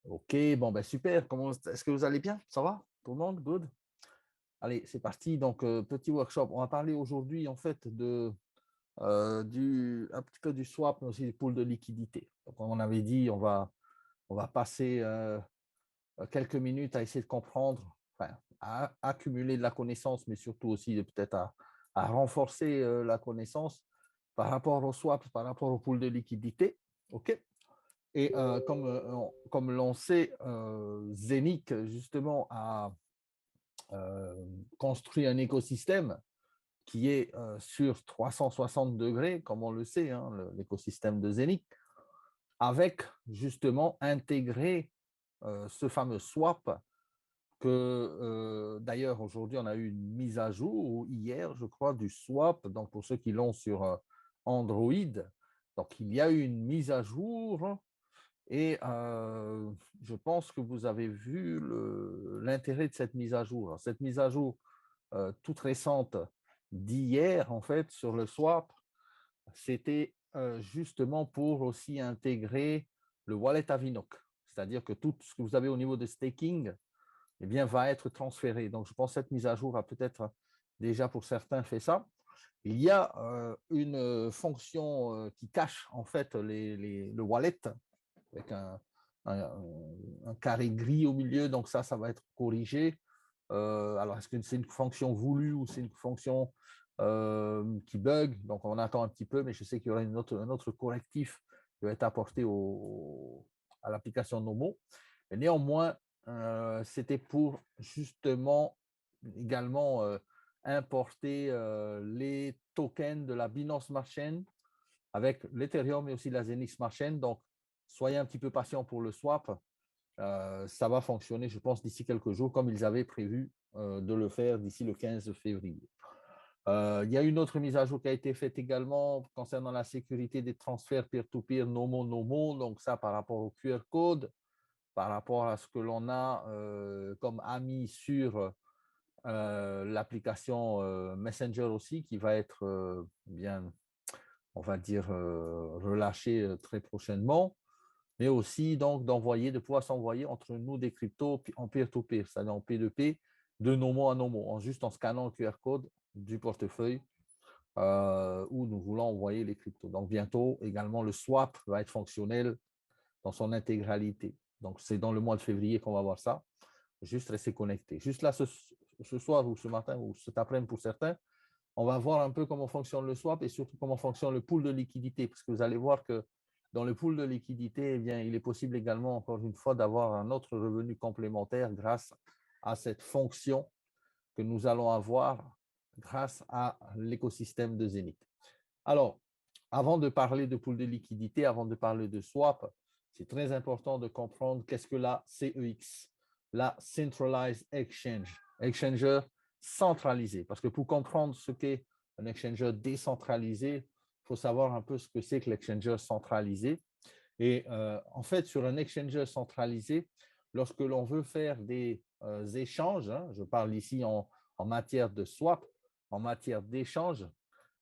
Ok, bon, ben super. Est-ce que vous allez bien? Ça va? Tout le monde? Good? Allez, c'est parti. Donc, petit workshop. On va parler aujourd'hui, en fait, un petit peu du swap, mais aussi du pool de liquidité. Donc, comme on avait dit, on va passer quelques minutes à essayer de comprendre, enfin, à accumuler de la connaissance, mais surtout aussi peut-être à renforcer la connaissance par rapport au swap, par rapport au pool de liquidité. OK? Et comme l'on sait, Zenic, justement, a construit un écosystème qui est sur 360 degrés, comme on le sait, hein, l'écosystème de Zenic, avec justement intégré ce fameux swap que d'ailleurs aujourd'hui on a eu une mise à jour, ou hier je crois, du swap, donc pour ceux qui l'ont sur Android. Donc il y a eu une mise à jour. Et je pense que vous avez vu l'intérêt de cette mise à jour. Alors, cette mise à jour toute récente d'hier, en fait, sur le swap, c'était justement pour aussi intégrer le wallet Avinok. C'est-à-dire que tout ce que vous avez au niveau de staking, eh bien, va être transféré. Donc, je pense que cette mise à jour a peut-être déjà pour certains fait ça. Il y a une fonction qui cache en fait le wallet avec un, un, carré gris au milieu. Donc ça va être corrigé. Alors, est-ce que c'est une fonction voulue ou c'est une fonction qui bug? Donc, on attend un petit peu, mais je sais qu'il y aura un autre correctif qui va être apporté à l'application Nomo. Mais néanmoins, c'était pour justement également importer les tokens de la Binance Smart Chain avec l'Ethereum et aussi la Zenith Smart Chain. Donc, soyez un petit peu patient pour le swap. Ça va fonctionner, je pense, d'ici quelques jours, comme ils avaient prévu de le faire d'ici le 15 février. Il y a une autre mise à jour qui a été faite également concernant la sécurité des transferts peer-to-peer Nomo. Donc, ça, par rapport au QR code, par rapport à ce que l'on a comme ami sur l'application Messenger aussi, qui va être bien, on va dire, relâché très prochainement, mais aussi donc de pouvoir s'envoyer entre nous des cryptos en peer-to-peer, c'est-à-dire en P2P, de Nomo à Nomo, juste en scannant le QR code du portefeuille où nous voulons envoyer les cryptos. Donc bientôt, également, le swap va être fonctionnel dans son intégralité. Donc c'est dans le mois de février qu'on va voir ça. Juste rester connecté. Juste là, ce soir ou ce matin ou cet après-midi pour certains, on va voir un peu comment fonctionne le swap et surtout comment fonctionne le pool de liquidité, parce que vous allez voir que dans le pool de liquidité, eh bien, il est possible également, encore une fois, d'avoir un autre revenu complémentaire grâce à cette fonction que nous allons avoir grâce à l'écosystème de Zenith. Alors, avant de parler de pool de liquidité, avant de parler de swap, c'est très important de comprendre qu'est-ce que la CEX, la Centralized Exchange, exchanger centralisé. Parce que pour comprendre ce qu'est un exchanger décentralisé, il faut savoir un peu ce que c'est que l'exchanger centralisé. Et en fait, sur un exchanger centralisé, lorsque l'on veut faire des échanges, hein, je parle ici en matière de swap, en matière d'échange,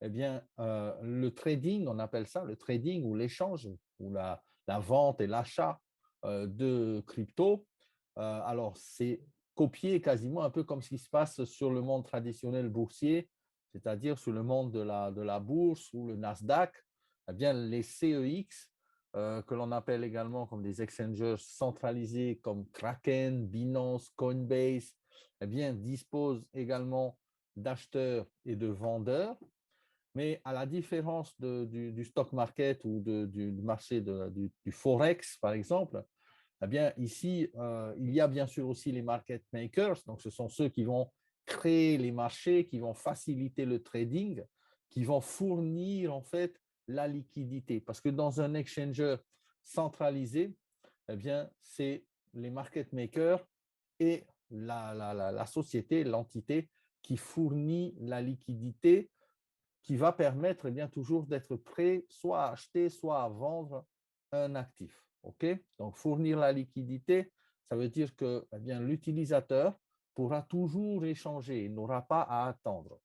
eh bien, le trading, on appelle ça le trading ou l'échange, ou la vente et l'achat de crypto. Alors, c'est copié quasiment un peu comme ce qui se passe sur le monde traditionnel boursier, c'est-à-dire sur le monde de la bourse ou le Nasdaq. Eh bien, les CEX, que l'on appelle également comme des exchangers centralisés comme Kraken, Binance, Coinbase, eh bien, disposent également d'acheteurs et de vendeurs. Mais à la différence du stock market ou du marché du Forex, par exemple, eh bien, ici, il y a bien sûr aussi les market makers. Donc, ce sont ceux qui vont créer les marchés, qui vont faciliter le trading, qui vont fournir en fait la liquidité. Parce que dans un exchanger centralisé, eh bien, c'est les market makers et la société, l'entité qui fournit la liquidité qui va permettre eh bien, toujours d'être prêt soit à acheter, soit à vendre un actif. Okay. Donc, fournir la liquidité, ça veut dire que eh bien, l'utilisateur pourra toujours échanger, il n'aura pas à attendre.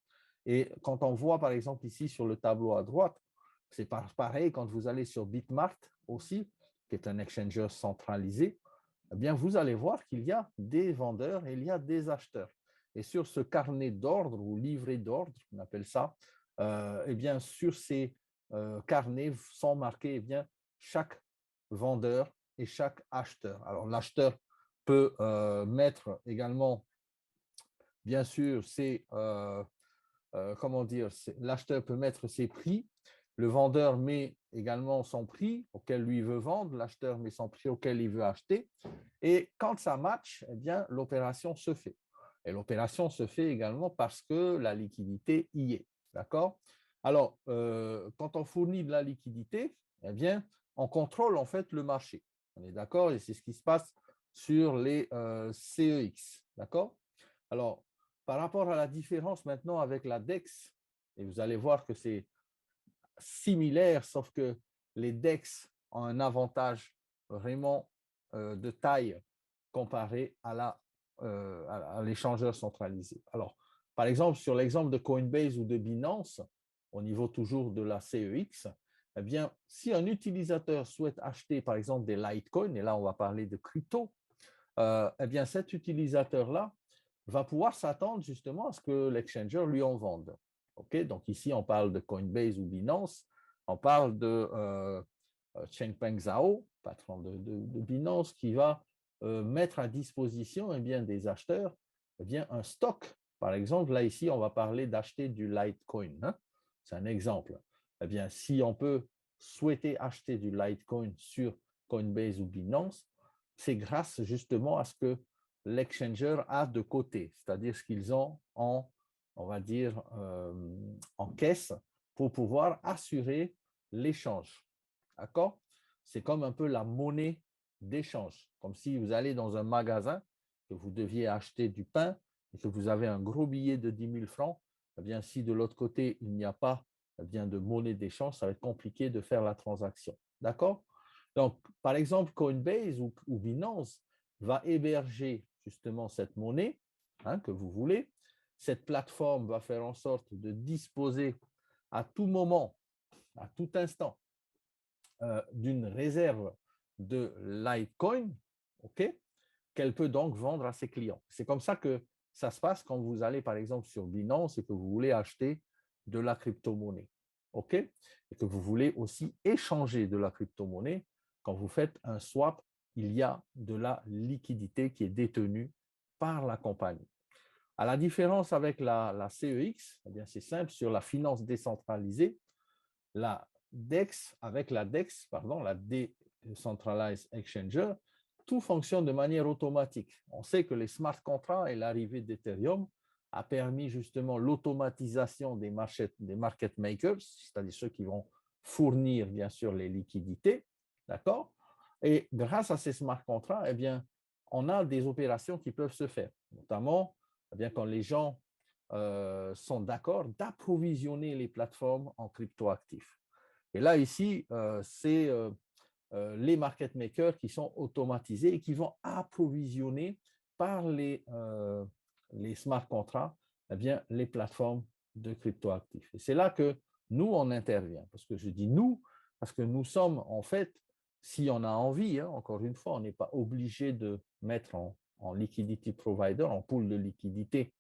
Et quand on voit, par exemple, ici sur le tableau à droite, c'est pareil quand vous allez sur Bitmart aussi, qui est un exchanger centralisé, eh bien, vous allez voir qu'il y a des vendeurs et il y a des acheteurs. Et sur ce carnet d'ordre ou livret d'ordre, on appelle ça, eh bien, sur ces carnets sont marqués eh bien, chaque vendeur et chaque acheteur. Alors, l'acheteur peut mettre également, bien sûr, comment dire, l'acheteur peut mettre ses prix, le vendeur met également son prix auquel lui veut vendre, l'acheteur met son prix auquel il veut acheter, et quand ça match, eh bien, l'opération se fait. Et l'opération se fait également parce que la liquidité y est. D'accord? Alors, quand on fournit de la liquidité, eh bien, on contrôle en fait le marché. On est d'accord? Et c'est ce qui se passe sur les CEX. D'accord? Alors, par rapport à la différence maintenant avec la DEX, et vous allez voir que c'est similaire, sauf que les DEX ont un avantage vraiment de taille comparé à l'échangeur centralisé. Alors, par exemple, sur l'exemple de Coinbase ou de Binance, au niveau toujours de la CEX, eh bien, si un utilisateur souhaite acheter, par exemple, des Litecoin, et là, on va parler de crypto, eh bien, cet utilisateur-là va pouvoir s'attendre justement à ce que l'exchanger lui en vende. Okay? Donc ici, on parle de Coinbase ou Binance, on parle de Changpeng Zhao, patron de Binance, qui va mettre à disposition eh bien, des acheteurs eh bien, un stock. Par exemple, là ici, on va parler d'acheter du Litecoin. Hein? C'est un exemple. Eh bien, si on peut souhaiter acheter du Litecoin sur Coinbase ou Binance, c'est grâce justement à ce que l'exchanger a de côté, c'est-à-dire ce qu'ils ont en, on va dire, en caisse pour pouvoir assurer l'échange. D'accord? C'est comme un peu la monnaie d'échange, comme si vous allez dans un magasin, que vous deviez acheter du pain et que vous avez un gros billet de 10 000 francs, eh bien, si de l'autre côté, il n'y a pas eh bien, de monnaie d'échange, ça va être compliqué de faire la transaction. D'accord? Donc, par exemple, Coinbase ou Binance va héberger justement cette monnaie hein, que vous voulez. Cette plateforme va faire en sorte de disposer à tout moment, à tout instant, d'une réserve de Litecoin, ok, qu'elle peut donc vendre à ses clients. C'est comme ça que ça se passe quand vous allez, par exemple, sur Binance et que vous voulez acheter de la crypto-monnaie, ok, et que vous voulez aussi échanger de la crypto-monnaie. Quand vous faites un swap, il y a de la liquidité qui est détenue par la compagnie. À la différence avec la CEX, eh bien c'est simple, sur la finance décentralisée, la DEX, avec la DEX, pardon, la Decentralized Exchanger, tout fonctionne de manière automatique. On sait que les smart contracts et l'arrivée d'Ethereum a permis justement l'automatisation des market makers, c'est-à-dire ceux qui vont fournir bien sûr les liquidités, d'accord? Et grâce à ces smart contracts, eh bien, on a des opérations qui peuvent se faire, notamment eh bien, quand les gens sont d'accord d'approvisionner les plateformes en cryptoactifs. Et là, ici, c'est les market makers qui sont automatisés et qui vont approvisionner par les smart contracts eh bien, les plateformes de cryptoactifs. Et c'est là que nous, on intervient. Parce que je dis nous, parce que nous sommes en fait, si on a envie, hein, encore une fois, on n'est pas obligé de mettre en liquidity provider, en pool de liquidité,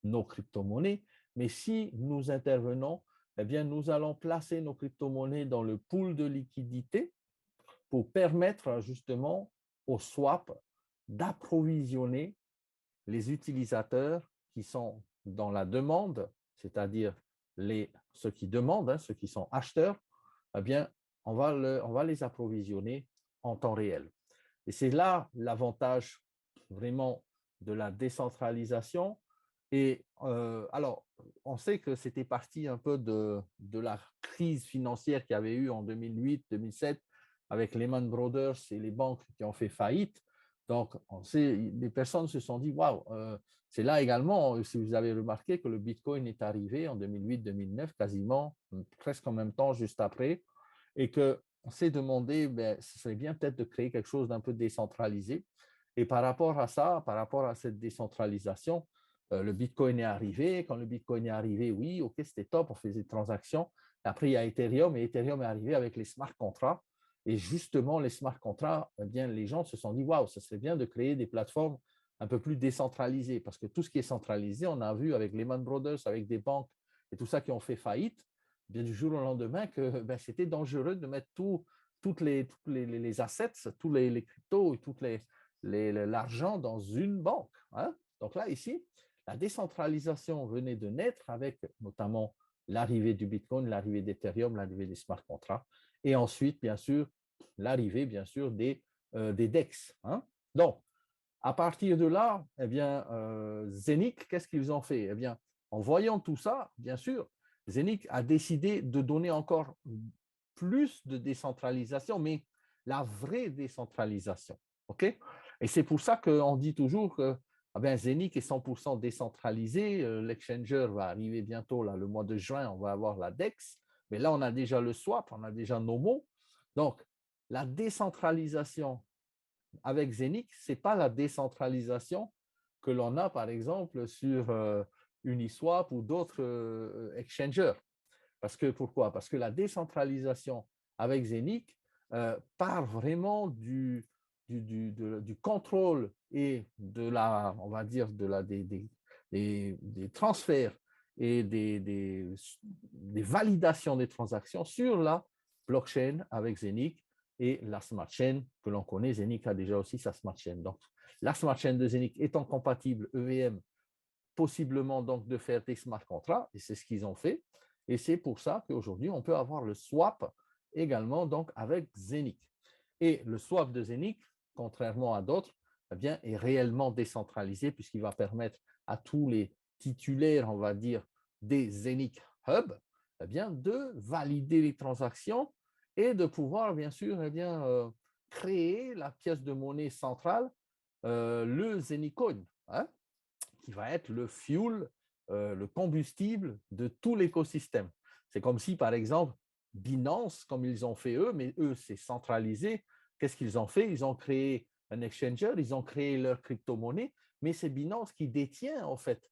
nos crypto-monnaies, mais si nous intervenons, eh bien, nous allons placer nos crypto-monnaies dans le pool de liquidité pour permettre justement au swap d'approvisionner les utilisateurs qui sont dans la demande, c'est-à-dire ceux qui demandent, hein, ceux qui sont acheteurs, eh bien, on va les approvisionner en temps réel. Et c'est là l'avantage vraiment de la décentralisation. Et alors, on sait que c'était parti un peu de la crise financière qu'il y avait eu en 2008-2007 avec Lehman Brothers et les banques qui ont fait faillite. Donc, on sait, les personnes se sont dit, waouh, c'est là également, si vous avez remarqué, que le Bitcoin est arrivé en 2008-2009, quasiment presque en même temps, juste après, et qu'on s'est demandé, ben, ce serait bien peut-être de créer quelque chose d'un peu décentralisé. Et par rapport à ça, par rapport à cette décentralisation, le Bitcoin est arrivé. Quand le Bitcoin est arrivé, oui, OK, c'était top, on faisait des transactions. Après, il y a Ethereum et Ethereum est arrivé avec les smart contracts. Et justement, les smart contracts, eh bien, les gens se sont dit, waouh, ça serait bien de créer des plateformes un peu plus décentralisées, parce que tout ce qui est centralisé, on a vu avec Lehman Brothers, avec des banques et tout ça qui ont fait faillite, eh bien, du jour au lendemain, que ben, c'était dangereux de mettre toutes les assets, tous les cryptos et tout l'argent dans une banque. Hein. Donc là, ici, la décentralisation venait de naître avec notamment l'arrivée du Bitcoin, l'arrivée d'Ethereum, l'arrivée des smart contracts, et ensuite, bien sûr, l'arrivée, bien sûr, des DEX. Hein. Donc, à partir de là, eh bien, Zenic, qu'est-ce qu'ils ont fait? Eh bien, en voyant tout ça, bien sûr, Zenic a décidé de donner encore plus de décentralisation, mais la vraie décentralisation. OK? Et c'est pour ça qu'on dit toujours que ah ben, Zenic est 100% décentralisé. L'exchanger va arriver bientôt, là, le mois de juin, on va avoir la DEX. Mais là, on a déjà le swap, on a déjà Nomo. Donc, la décentralisation avec Zenic, ce n'est pas la décentralisation que l'on a, par exemple, sur Uniswap ou d'autres exchangers. Pourquoi? Parce que la décentralisation avec Zenic part vraiment du contrôle et de la, on va dire, des transferts et des validations des transactions sur la blockchain avec Zenic et la smart chain que l'on connaît. Zenic a déjà aussi sa smart chain. Donc, la smart chain de Zenic étant compatible EVM, possiblement donc de faire des smart contracts, et c'est ce qu'ils ont fait. Et c'est pour ça qu'aujourd'hui, on peut avoir le swap également donc avec Zenic. Et le swap de Zenic, contrairement à d'autres, eh bien, est réellement décentralisé puisqu'il va permettre à tous les titulaires, on va dire, des Zenic Hub, eh bien, de valider les transactions et de pouvoir, bien sûr, eh bien, créer la pièce de monnaie centrale, le Zenicoin, hein, qui va être le fuel, le combustible de tout l'écosystème. C'est comme si, par exemple, Binance, comme ils ont fait eux, mais eux, c'est centralisé. Qu'est-ce qu'ils ont fait? Ils ont créé un exchanger, ils ont créé leur crypto-monnaie, mais c'est Binance qui détient, en fait,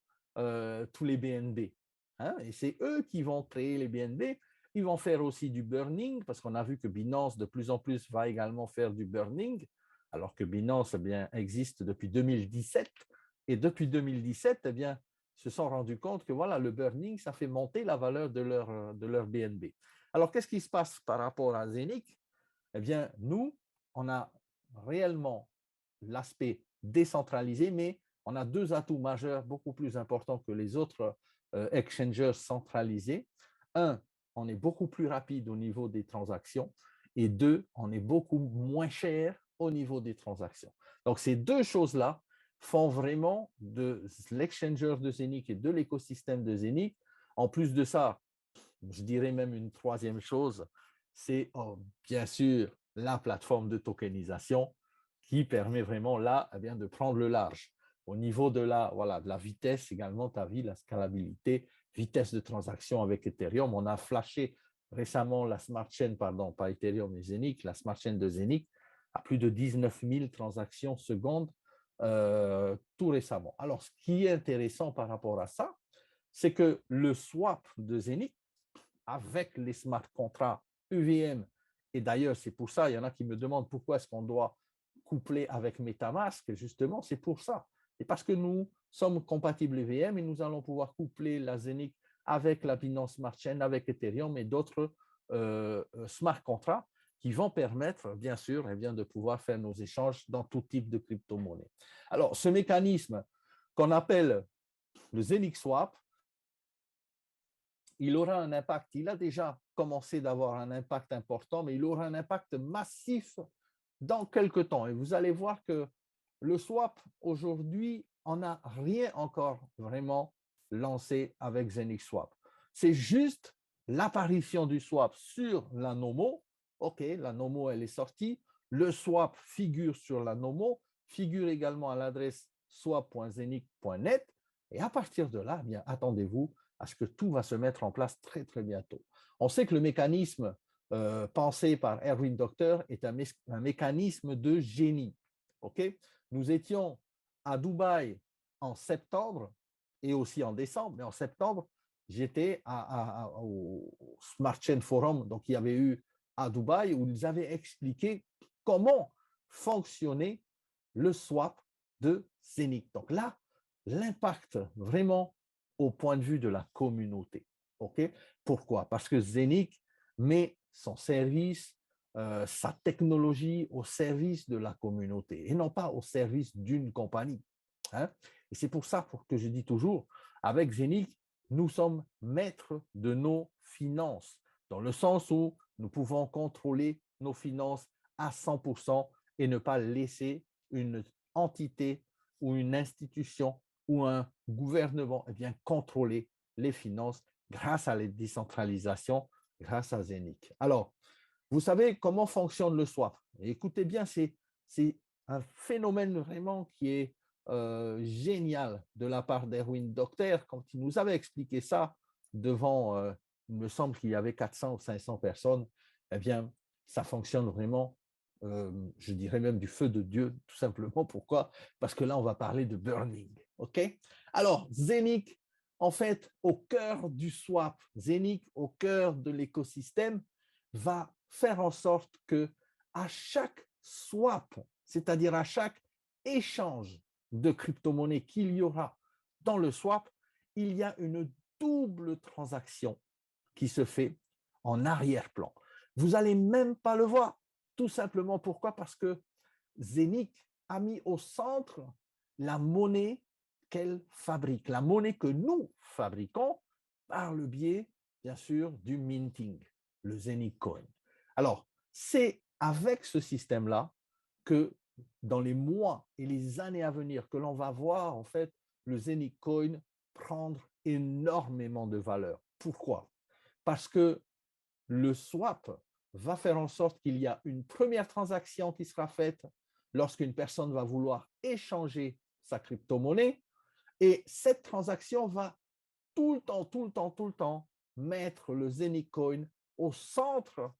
tous les BNB. Hein? Et c'est eux qui vont créer les BNB. Ils vont faire aussi du burning, parce qu'on a vu que Binance, de plus en plus, va également faire du burning, alors que Binance eh bien, existe depuis 2017. Et depuis 2017, eh bien, se sont rendus compte que voilà, le burning, ça fait monter la valeur de leur BNB. Alors, qu'est-ce qui se passe par rapport à Zenic? Eh bien, nous, on a réellement l'aspect décentralisé, mais on a deux atouts majeurs beaucoup plus importants que les autres exchangers centralisés. Un, on est beaucoup plus rapide au niveau des transactions. Et deux, on est beaucoup moins cher au niveau des transactions. Donc, ces deux choses-là font vraiment de l'exchanger de Zenic et de l'écosystème de Zenic. En plus de ça, je dirais même une troisième chose, c'est bien sûr la plateforme de tokenisation qui permet vraiment là eh bien, de prendre le large. Au niveau de de la vitesse également, tu as vu la scalabilité, vitesse de transaction avec Ethereum. On a flashé récemment la smart chain, pardon, pas Ethereum mais Zenic, la smart chain de Zenic à plus de 19 000 transactions secondes tout récemment. Alors, ce qui est intéressant par rapport à ça, c'est que le swap de Zenic avec les smart contracts EVM, et d'ailleurs, c'est pour ça, il y en a qui me demandent pourquoi est-ce qu'on doit coupler avec MetaMask, justement, c'est pour ça. C'est parce que nous sommes compatibles EVM et nous allons pouvoir coupler la Zenic avec la Binance Smart Chain, avec Ethereum et d'autres smart contracts qui vont permettre, bien sûr, eh bien, de pouvoir faire nos échanges dans tout type de crypto-monnaie. Alors, ce mécanisme qu'on appelle le Zenic Swap, il aura un impact. Il a déjà commencé d'avoir un impact important, mais il aura un impact massif dans quelques temps. Et vous allez voir que le swap, aujourd'hui, on n'a rien encore vraiment lancé avec ZenixSwap. C'est juste l'apparition du swap sur la Nomo. OK, la Nomo, elle est sortie. Le swap figure sur la Nomo, figure également à l'adresse swap.zenix.net. Et à partir de là, eh bien, attendez-vous à ce que tout va se mettre en place très, très bientôt. On sait que le mécanisme pensé par Erwin Doctor est un mécanisme de génie. Okay? Nous étions à Dubaï en septembre et aussi en décembre, mais en septembre, j'étais au Smart Chain Forum, donc il y avait eu à Dubaï où ils avaient expliqué comment fonctionnait le swap de Zénith. Donc là, l'impact vraiment au point de vue de la communauté. Okay? Pourquoi? Parce que Zénith met son service, sa technologie au service de la communauté et non pas au service d'une compagnie. Hein? Et c'est pour ça que je dis toujours, avec Zénith, nous sommes maîtres de nos finances, dans le sens où nous pouvons contrôler nos finances à 100% et ne pas laisser une entité ou une institution ou un gouvernement contrôler les finances grâce à la décentralisation, grâce à Zénith. Alors, vous savez comment fonctionne le swap. Écoutez bien, c'est un phénomène vraiment qui est génial de la part d'Erwin Docter quand il nous avait expliqué ça devant, il me semble qu'il y avait 400 ou 500 personnes. Eh bien, ça fonctionne vraiment, je dirais même du feu de Dieu, tout simplement. Pourquoi? Parce que là, on va parler de burning. OK? Alors, Zénith, en fait, au cœur du swap, Zénith, au cœur de l'écosystème, va faire en sorte que à chaque swap, c'est-à-dire à chaque échange de crypto-monnaie qu'il y aura dans le swap, il y a une double transaction qui se fait en arrière-plan. Vous n'allez même pas le voir. Tout simplement pourquoi? Parce que Zénith a mis au centre la monnaie qu'elle fabrique, la monnaie que nous fabriquons par le biais, bien sûr, du minting, le Zénith Coin. Alors, c'est avec ce système-là que dans les mois et les années à venir, que l'on va voir en fait le Zénith Coin prendre énormément de valeur. Pourquoi? Parce que le swap va faire en sorte qu'il y a une première transaction qui sera faite lorsqu'une personne va vouloir échanger sa crypto-monnaie et cette transaction va tout le temps mettre le Zénith Coin au centre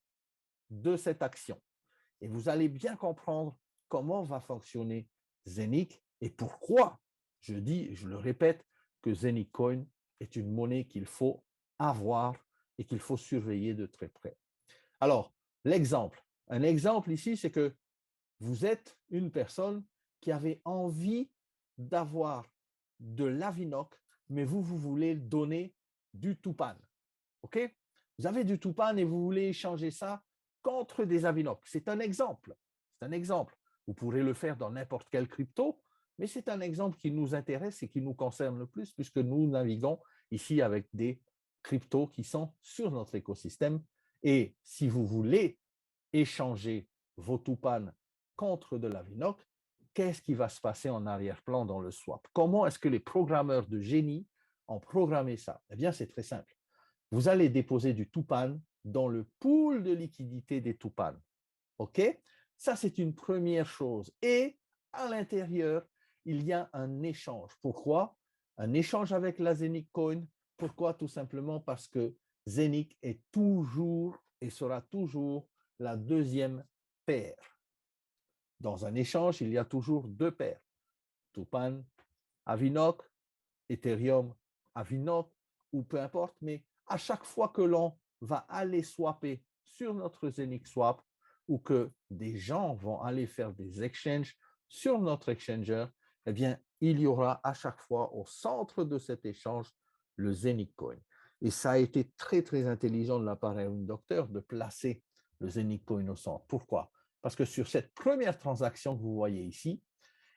de cette action. Et vous allez bien comprendre comment va fonctionner Zénith et pourquoi je dis, je le répète, que Zénith Coin est une monnaie qu'il faut avoir et qu'il faut surveiller de très près. Alors, l'exemple. Un exemple ici, c'est que vous êtes une personne qui avait envie d'avoir de l'Avinoc, mais vous voulez donner du Tupan. OK? Vous avez du Tupan et vous voulez échanger ça contre des Avinoc. C'est un exemple. C'est un exemple. Vous pourrez le faire dans n'importe quelle crypto, mais c'est un exemple qui nous intéresse et qui nous concerne le plus puisque nous naviguons ici avec des cryptos qui sont sur notre écosystème. Et si vous voulez échanger vos Tupan contre de l'Avinoc, qu'est-ce qui va se passer en arrière-plan dans le swap? Comment est-ce que les programmeurs de génie ont programmé ça? Eh bien, c'est très simple. Vous allez déposer du Tupan dans le pool de liquidité des Tupan. OK? Ça, c'est une première chose. Et à l'intérieur, il y a un échange. Pourquoi? Un échange avec la Zénith Coin. Pourquoi? Tout simplement parce que Zénith est toujours et sera toujours la deuxième paire. Dans un échange, il y a toujours deux paires. Tupan, Avinoc, Ethereum, Avinoc, ou peu importe, mais à chaque fois que l'on va aller swapper sur notre Zénith Swap ou que des gens vont aller faire des exchanges sur notre exchanger, eh bien, il y aura à chaque fois au centre de cet échange le Zénith Coin. Et ça a été très, très intelligent de la part d'un docteur de placer le Zénith Coin au centre. Pourquoi? Parce que sur cette première transaction que vous voyez ici,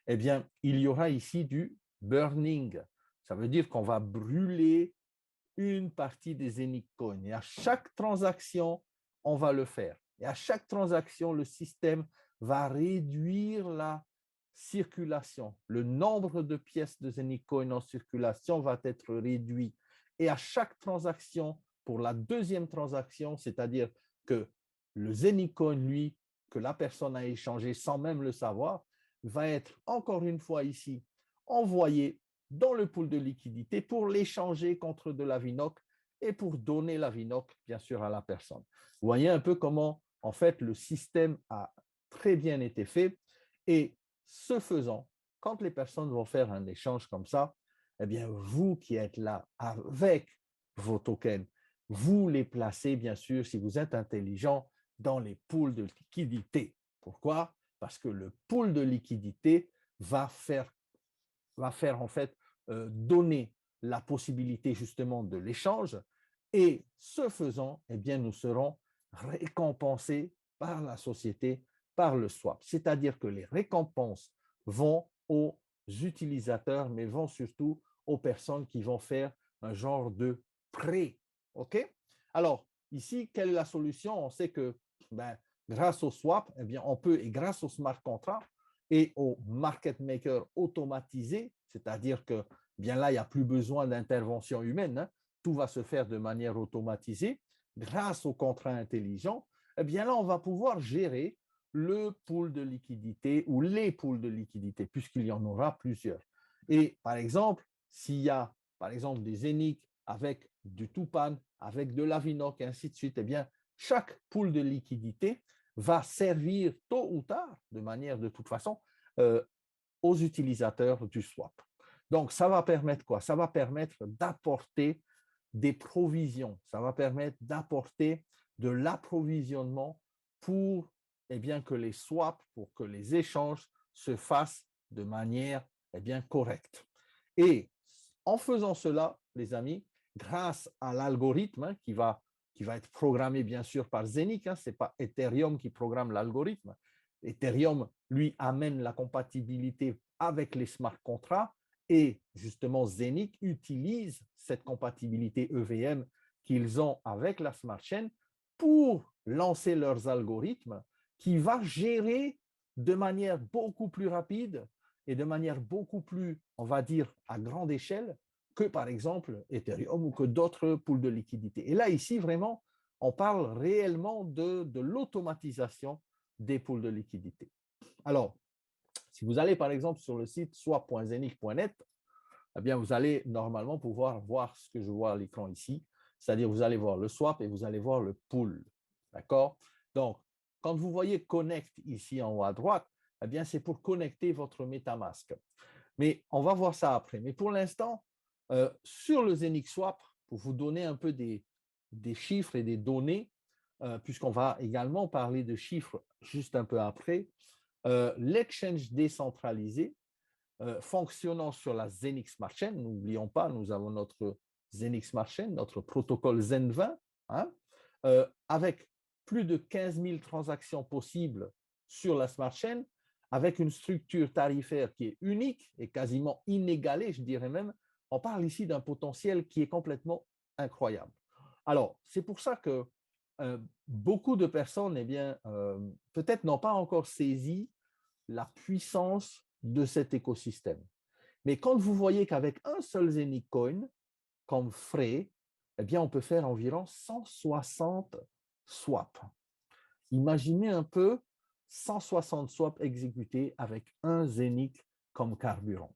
eh bien, il y aura ici du burning. Ça veut dire qu'on va brûler une partie des Zénith Coin. Et à chaque transaction, on va le faire. Et à chaque transaction, le système va réduire la circulation. Le nombre de pièces de Zénith Coin en circulation va être réduit. Et à chaque transaction, pour la deuxième transaction, c'est-à-dire que le Zénith Coin, lui, que la personne a échangé sans même le savoir, va être encore une fois ici envoyé dans le pool de liquidité pour l'échanger contre de l'Avinoc et pour donner l'Avinoc, bien sûr, à la personne. Vous voyez un peu comment, en fait, le système a très bien été fait. Et ce faisant, quand les personnes vont faire un échange comme ça, eh bien, vous qui êtes là avec vos tokens, vous les placez, bien sûr, si vous êtes intelligent, dans les pools de liquidité. Pourquoi? Parce que le pool de liquidité va faire en fait donner la possibilité justement de l'échange et ce faisant, eh bien, nous serons récompensés par la société, par le swap. C'est-à-dire que les récompenses vont aux utilisateurs, mais vont surtout aux personnes qui vont faire un genre de prêt. OK? Alors, ici, quelle est la solution? On sait que ben, grâce au swap, eh bien, on peut, et grâce au smart contract et au market maker automatisé, c'est-à-dire que bien là, il n'y a plus besoin d'intervention humaine, hein, tout va se faire de manière automatisée, grâce aux contrats intelligents, eh bien là, on va pouvoir gérer le pool de liquidité ou les pools de liquidité, puisqu'il y en aura plusieurs. Et par exemple, s'il y a par exemple des Zenic avec du Tupan, avec de l'Avinoc et ainsi de suite, eh bien, chaque pool de liquidité va servir tôt ou tard, de manière de toute façon, aux utilisateurs du swap. Donc, ça va permettre quoi? Ça va permettre d'apporter des provisions, ça va permettre d'apporter de l'approvisionnement pour eh bien, que les swaps, pour que les échanges se fassent de manière eh bien, correcte. Et en faisant cela, les amis, grâce à l'algorithme qui va être programmé bien sûr par Zenic, hein, ce n'est pas Ethereum qui programme l'algorithme. Ethereum, lui, amène la compatibilité avec les smart contracts et justement Zenic utilise cette compatibilité EVM qu'ils ont avec la smart chain pour lancer leurs algorithmes qui va gérer de manière beaucoup plus rapide et de manière beaucoup plus, on va dire, à grande échelle que par exemple Ethereum ou que d'autres pools de liquidité. Et là, ici, vraiment, on parle réellement de l'automatisation des pools de liquidité. Alors, si vous allez par exemple sur le site swap.zenic.net, eh bien, vous allez normalement pouvoir voir ce que je vois à l'écran ici, c'est-à-dire vous allez voir le swap et vous allez voir le pool. D'accord? Donc, quand vous voyez Connect ici en haut à droite, eh bien, c'est pour connecter votre MetaMask. Mais on va voir ça après. Mais pour l'instant, sur le Zenic Swap, pour vous donner un peu des chiffres et des données, puisqu'on va également parler de chiffres juste un peu après, l'exchange décentralisé fonctionnant sur la Zenic Smart Chain, n'oublions pas, nous avons notre Zenic Smart Chain, notre protocole Zen20, hein, avec plus de 15 000 transactions possibles sur la Smart Chain, avec une structure tarifaire qui est unique et quasiment inégalée, je dirais même. On parle ici d'un potentiel qui est complètement incroyable. Alors, c'est pour ça que beaucoup de personnes, eh bien, peut-être n'ont pas encore saisi la puissance de cet écosystème. Mais quand vous voyez qu'avec un seul Zenic Coin, comme frais, eh bien, on peut faire environ 160 swaps. Imaginez un peu 160 swaps exécutés avec un Zenic comme carburant.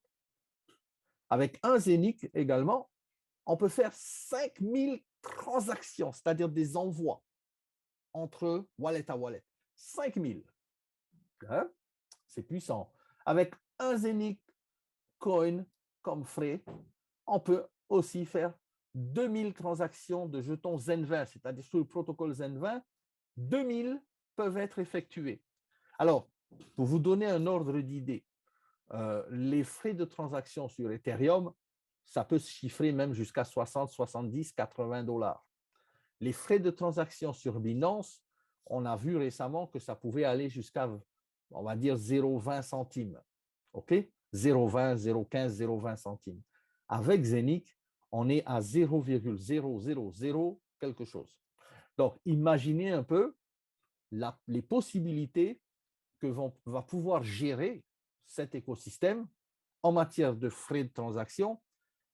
Avec un Zenic également, on peut faire 5000 transactions, c'est-à-dire des envois entre wallet à wallet. 5000. Hein? C'est puissant. Avec un Zenic coin comme frais, on peut aussi faire 2000 transactions de jetons Zen20, c'est-à-dire sur le protocole Zen20, 2000 peuvent être effectuées. Alors, pour vous donner un ordre d'idée, les frais de transaction sur Ethereum, ça peut se chiffrer même jusqu'à 60, 70, 80 dollars. Les frais de transaction sur Binance, on a vu récemment que ça pouvait aller jusqu'à, on va dire, 0,20 centimes. OK? 0,20, 0,15, 0,20 centimes. Avec Zenic, on est à 0,000 quelque chose. Donc, imaginez un peu les possibilités que va pouvoir gérer cet écosystème en matière de frais de transaction,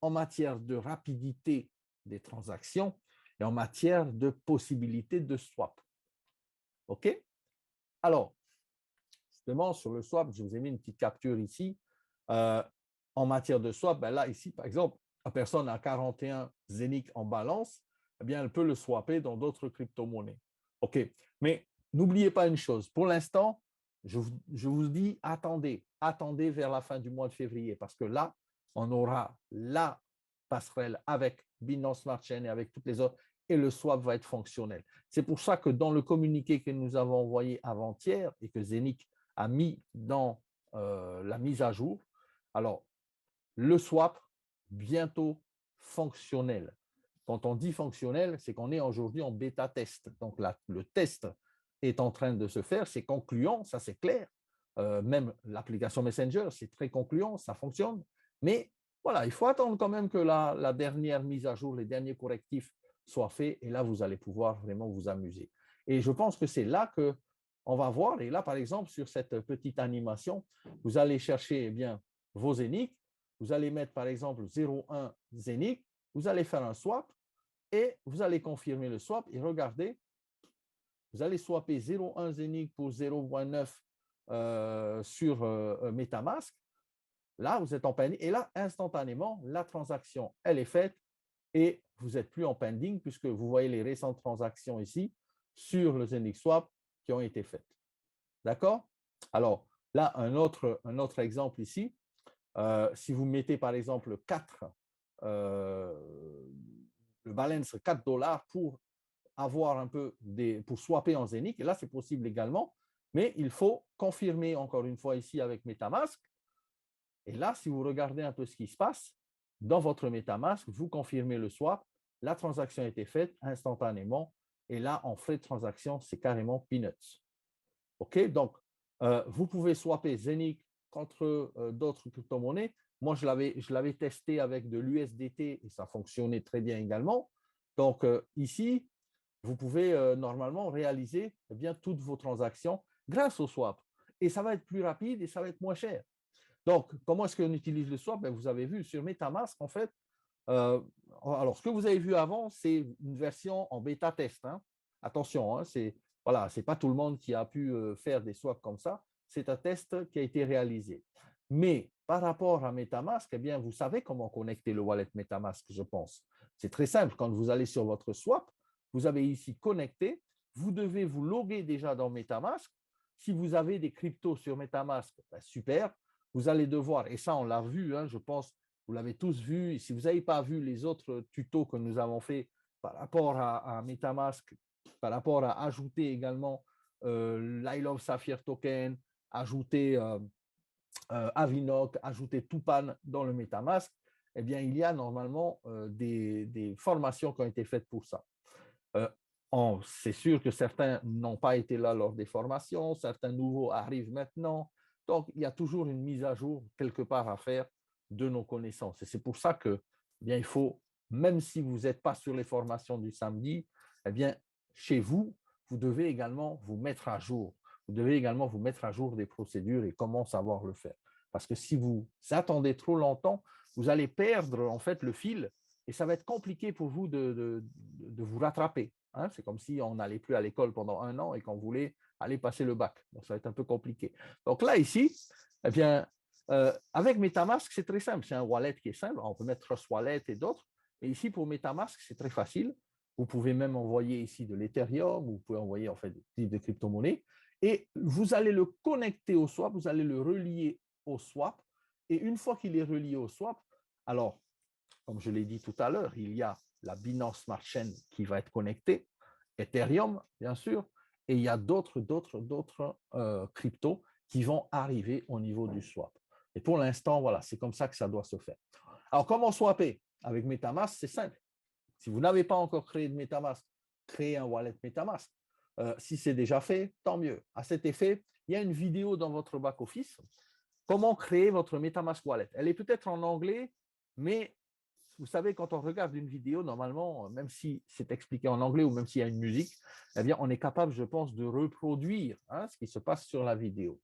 en matière de rapidité des transactions et en matière de possibilités de swap. OK? Alors, justement, sur le swap, je vous ai mis une petite capture ici. En matière de swap, ben là, ici, par exemple, la personne a 41 Zenic en balance, eh bien, elle peut le swapper dans d'autres crypto-monnaies. OK. Mais n'oubliez pas une chose. Pour l'instant, je vous dis, attendez vers la fin du mois de février, parce que là, on aura la passerelle avec Binance Smart Chain et avec toutes les autres et le swap va être fonctionnel. C'est pour ça que dans le communiqué que nous avons envoyé avant-hier et que Zenic a mis dans la mise à jour, alors le swap bientôt fonctionnel. Quand on dit fonctionnel, c'est qu'on est aujourd'hui en bêta test. Donc là, le test est en train de se faire, c'est concluant, ça c'est clair. Même l'application Messenger, c'est très concluant, ça fonctionne. Mais voilà, il faut attendre quand même que la dernière mise à jour, les derniers correctifs soient faits, et là, vous allez pouvoir vraiment vous amuser. Et je pense que c'est là qu'on va voir, et là, par exemple, sur cette petite animation, vous allez chercher eh bien, vos énigmes, vous allez mettre par exemple 0,1 zénith, vous allez faire un swap et vous allez confirmer le swap et regardez, vous allez swapper 0,1 zénith pour 0,9 sur MetaMask. Là, vous êtes en pending et là, instantanément, la transaction, elle est faite et vous n'êtes plus en pending puisque vous voyez les récentes transactions ici sur le Zenic Swap qui ont été faites. D'accord? Alors, là, un autre exemple ici. Si vous mettez par exemple 4, le balance 4 dollars pour avoir un peu pour swapper en Zenic, et là c'est possible également, mais il faut confirmer encore une fois ici avec MetaMask. Et là, si vous regardez un peu ce qui se passe, dans votre MetaMask, vous confirmez le swap, la transaction a été faite instantanément, et là, en frais de transaction, c'est carrément peanuts. OK? Donc, vous pouvez swapper Zenic contre d'autres crypto-monnaies. Moi, je l'avais testé avec de l'USDT et ça fonctionnait très bien également. Donc, ici, vous pouvez normalement réaliser eh bien, toutes vos transactions grâce au swap. Et ça va être plus rapide et ça va être moins cher. Donc, comment est-ce qu'on utilise le swap? Vous avez vu sur MetaMask, en fait, alors ce que vous avez vu avant, c'est une version en bêta test. Hein. Attention, hein, voilà, c'est pas tout le monde qui a pu faire des swaps comme ça. C'est un test qui a été réalisé. Mais par rapport à MetaMask, eh bien, vous savez comment connecter le wallet MetaMask, je pense. C'est très simple. Quand vous allez sur votre swap, vous avez ici connecté. Vous devez vous loguer déjà dans MetaMask. Si vous avez des cryptos sur MetaMask, ben super. Vous allez devoir, et ça on l'a vu, hein, je pense, vous l'avez tous vu. Et si vous n'avez pas vu les autres tutos que nous avons fait par rapport à MetaMask, par rapport à ajouter également l'I Love Sapphire Token, ajouter Avinoc, ajouter Tupan dans le MetaMask, eh bien, il y a normalement des formations qui ont été faites pour ça. C'est sûr que certains n'ont pas été là lors des formations, certains nouveaux arrivent maintenant. Donc, il y a toujours une mise à jour quelque part à faire de nos connaissances. Et c'est pour ça que, eh bien, il faut, même si vous n'êtes pas sur les formations du samedi, eh bien, chez vous, vous devez également vous mettre à jour. Vous devez également vous mettre à jour des procédures et comment savoir le faire. Parce que si vous attendez trop longtemps, vous allez perdre en fait le fil et ça va être compliqué pour vous de vous rattraper. Hein. C'est comme si on n'allait plus à l'école pendant 1 an et qu'on voulait aller passer le bac. Donc, ça va être un peu compliqué. Donc là, ici, eh bien, avec MetaMask, c'est très simple. C'est un wallet qui est simple. On peut mettre Trust Wallet et d'autres. Et ici, pour MetaMask, c'est très facile. Vous pouvez même envoyer ici de l'Ethereum, vous pouvez envoyer en fait des types de crypto-monnaies. Et vous allez le connecter au swap, vous allez le relier au swap. Et une fois qu'il est relié au swap, alors, comme je l'ai dit tout à l'heure, il y a la Binance Smart Chain qui va être connectée, Ethereum, bien sûr, et il y a d'autres cryptos qui vont arriver au niveau du swap. Et pour l'instant, voilà, c'est comme ça que ça doit se faire. Alors, comment swapper? Avec MetaMask, c'est simple. Si vous n'avez pas encore créé de MetaMask, créez un wallet MetaMask. Si c'est déjà fait, tant mieux. À cet effet, il y a une vidéo dans votre back-office. Comment créer votre MetaMask Wallet? Elle est peut-être en anglais, mais vous savez, quand on regarde une vidéo, normalement, même si c'est expliqué en anglais ou même s'il y a une musique, eh bien, on est capable, je pense, de reproduire ce qui se passe sur la vidéo.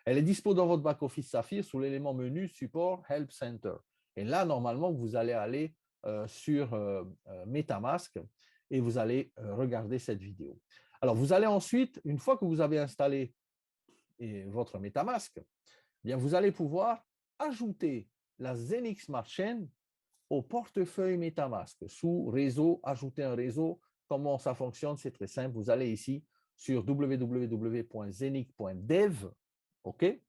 Elle est dispo dans votre back-office Saphir sous l'élément menu Support Help Center. Et là, normalement, vous allez aller sur MetaMask et vous allez regarder cette vidéo. Alors, vous allez ensuite, une fois que vous avez installé votre MetaMask, eh bien, vous allez pouvoir ajouter la Zenic Smart Chain au portefeuille MetaMask sous réseau, ajouter un réseau. Comment ça fonctionne? C'est très simple. Vous allez ici sur www.zenic.dev, OK?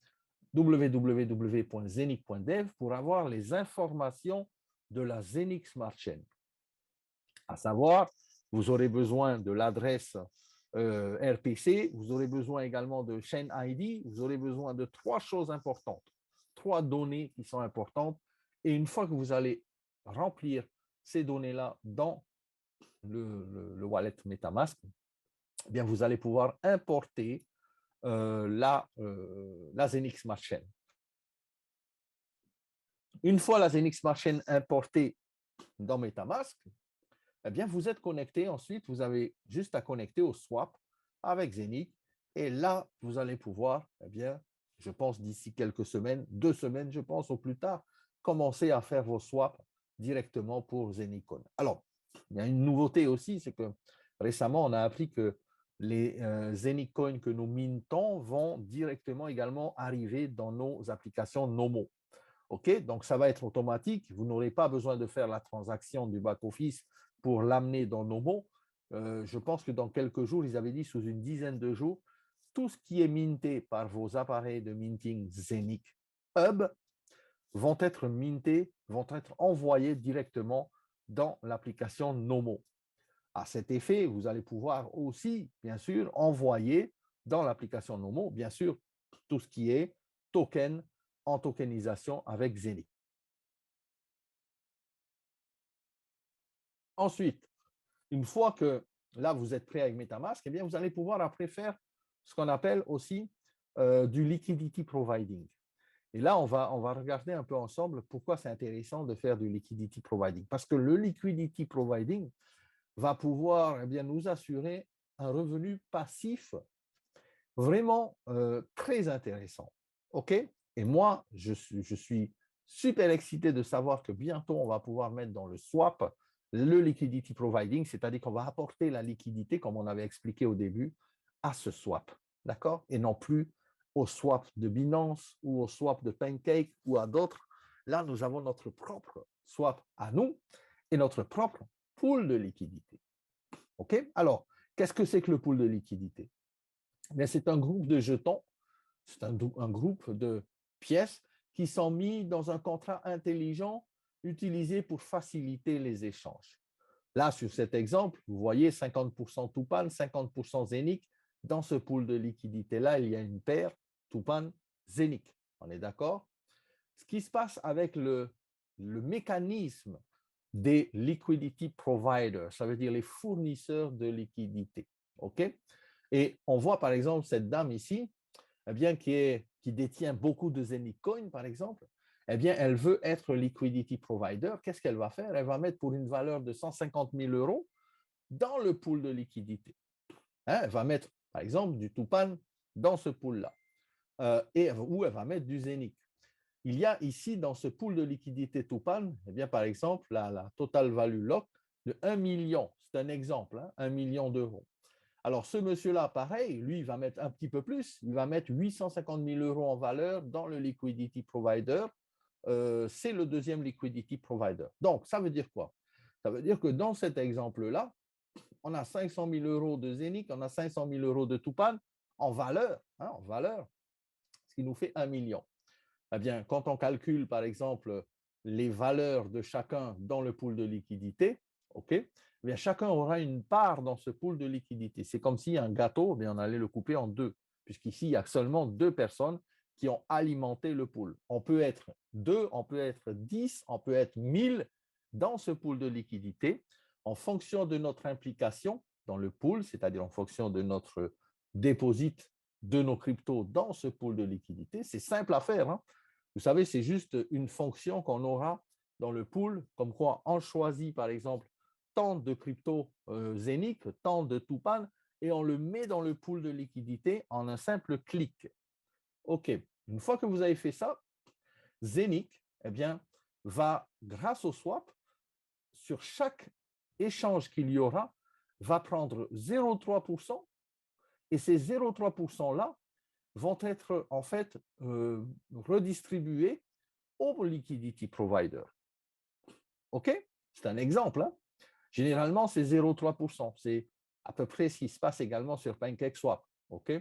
www.zenic.dev pour avoir les informations de la Zenic Smart Chain. À savoir, vous aurez besoin de l'adresse RPC, vous aurez besoin également de chain ID, vous aurez besoin de trois choses importantes, trois données qui sont importantes. Et une fois que vous allez remplir ces données-là dans le wallet MetaMask, eh bien, vous allez pouvoir importer la Zenix Smart Chain. Une fois la Zenix Smart Chain importée dans MetaMask, eh bien, vous êtes connecté. Ensuite, vous avez juste à connecter au swap avec Zenix. Et là, vous allez pouvoir, eh bien, je pense d'ici quelques semaines, 2 semaines, je pense, au plus tard, commencer à faire vos swaps directement pour Zenicon. Alors, il y a une nouveauté aussi, c'est que récemment, on a appris que les Zenicoins que nous mintons vont directement également arriver dans nos applications Nomo. OK, donc ça va être automatique. Vous n'aurez pas besoin de faire la transaction du back-office pour l'amener dans Nomo. Je pense que dans quelques jours, ils avaient dit sous une dizaine de jours, tout ce qui est minté par vos appareils de minting Zenic Hub vont être mintés, vont être envoyés directement dans l'application Nomo. À cet effet, vous allez pouvoir aussi, bien sûr, envoyer dans l'application Nomo, bien sûr, tout ce qui est token en tokenisation avec Zenith. Ensuite, une fois que là, vous êtes prêt avec MetaMask, eh bien, vous allez pouvoir après faire ce qu'on appelle aussi du liquidity providing. Et là, on va regarder un peu ensemble pourquoi c'est intéressant de faire du liquidity providing. Parce que le liquidity providing va pouvoir bien, nous assurer un revenu passif vraiment très intéressant. OK? Et moi, je suis super excité de savoir que bientôt, on va pouvoir mettre dans le swap le liquidity providing, c'est-à-dire qu'on va apporter la liquidité, comme on avait expliqué au début, à ce swap. D'accord? Et non plus au swap de Binance ou au swap de Pancake ou à d'autres. Là, nous avons notre propre swap à nous et notre propre pool de liquidité. OK? Alors, qu'est-ce que c'est que le pool de liquidité? C'est un groupe de jetons, c'est un groupe de pièces qui sont mis dans un contrat intelligent utilisé pour faciliter les échanges. Là, sur cet exemple, vous voyez 50% Tupan, 50% Zenic. Dans ce pool de liquidité-là, il y a une paire Tupan-Zenic. On est d'accord? Ce qui se passe avec le mécanisme des liquidity providers, ça veut dire les fournisseurs de liquidités. OK? Et on voit par exemple cette dame ici, eh bien, qui détient beaucoup de Zenith Coin, par exemple, eh bien, elle veut être liquidity provider. Qu'est-ce qu'elle va faire? Elle va mettre pour une valeur de 150 000 € dans le pool de liquidité. Hein, elle va mettre, par exemple, du Tupan dans ce pool-là. Ou elle va mettre du Zenith. Il y a ici, dans ce pool de liquidité Tupan, eh bien, par exemple, la total value lock de 1 million. C'est un exemple, hein, 1 million d'euros. Alors, ce monsieur-là, pareil, lui, il va mettre un petit peu plus. Il va mettre 850 000 € en valeur dans le liquidity provider. C'est le deuxième liquidity provider. Donc, ça veut dire quoi? Ça veut dire que dans cet exemple-là, on a 500 000 € de Zenic, on a 500 000 € de Tupan en valeur, hein, ce qui nous fait 1 million. Eh bien, quand on calcule, par exemple, les valeurs de chacun dans le pool de liquidité, OK, eh bien, chacun aura une part dans ce pool de liquidité. C'est comme si un gâteau, eh bien, on allait le couper en deux, puisqu'ici, il y a seulement 2 personnes qui ont alimenté le pool. On peut être 2, on peut être 10, on peut être 1000 dans ce pool de liquidité en fonction de notre implication dans le pool, c'est-à-dire en fonction de notre déposit de nos cryptos dans ce pool de liquidité. C'est simple à faire, hein? Vous savez, c'est juste une fonction qu'on aura dans le pool, comme quoi on choisit par exemple tant de crypto Zenic, tant de Tupan, et on le met dans le pool de liquidité en un simple clic. OK. Une fois que vous avez fait ça, Zenic, eh bien, va, grâce au swap, sur chaque échange qu'il y aura, va prendre 0,3%, et ces 0,3%-là vont être en fait redistribués au liquidity provider. OK? C'est un exemple. Hein? Généralement, c'est 0,3%. C'est à peu près ce qui se passe également sur PancakeSwap. OK?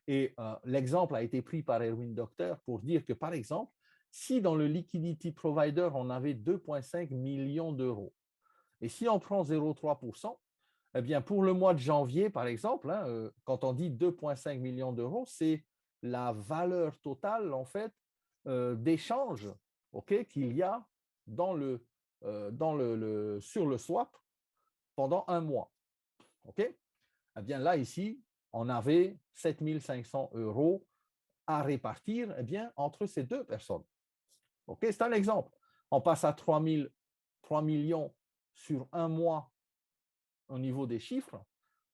Et l'exemple a été pris par Erwin Docter pour dire que, par exemple, si dans le liquidity provider, on avait 2,5 millions d'euros, et si on prend 0,3%, Eh bien, pour le mois de janvier, par exemple, hein, quand on dit 2,5 millions d'euros, c'est la valeur totale, en fait, d'échange, ok, qu'il y a sur le swap pendant un mois. Ok. Eh bien, là, ici, on avait 7 500 euros à répartir eh entre ces deux personnes. Ok, c'est un exemple. On passe à 3 millions sur un mois au niveau des chiffres.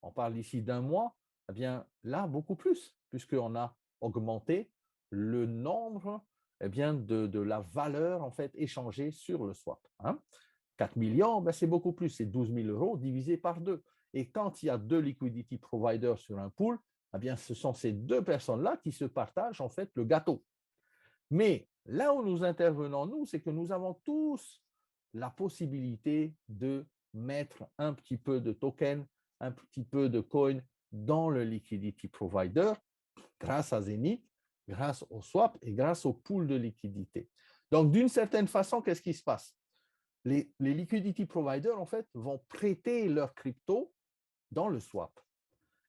On parle ici d'un mois. Eh bien, là, beaucoup plus, puisqu'on a augmenté le nombre de la valeur en fait échangée sur le swap. 4 millions, ben, c'est beaucoup plus, c'est 12 000 euros divisé par deux. Et quand il y a deux liquidity providers sur un pool, eh bien, ce sont ces deux personnes-là qui se partagent en fait le gâteau. Mais là où nous intervenons, nous, c'est que nous avons tous la possibilité de mettre un petit peu de token, un petit peu de coin dans le liquidity provider grâce à Zenith, grâce au swap et grâce au pool de liquidité. Donc, d'une certaine façon, qu'est-ce qui se passe? Les liquidity providers, en fait, vont prêter leur crypto dans le swap.